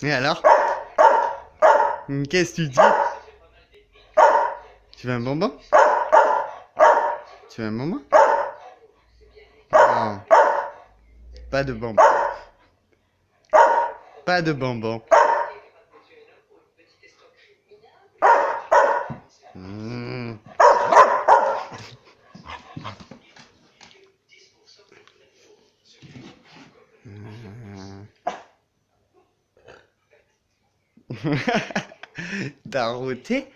Et alors? Qu'est-ce que tu dis? Tu veux un bonbon? Tu veux un bonbon? Non, pas de bonbon. Pas de bonbon. Mmh. T'as routé?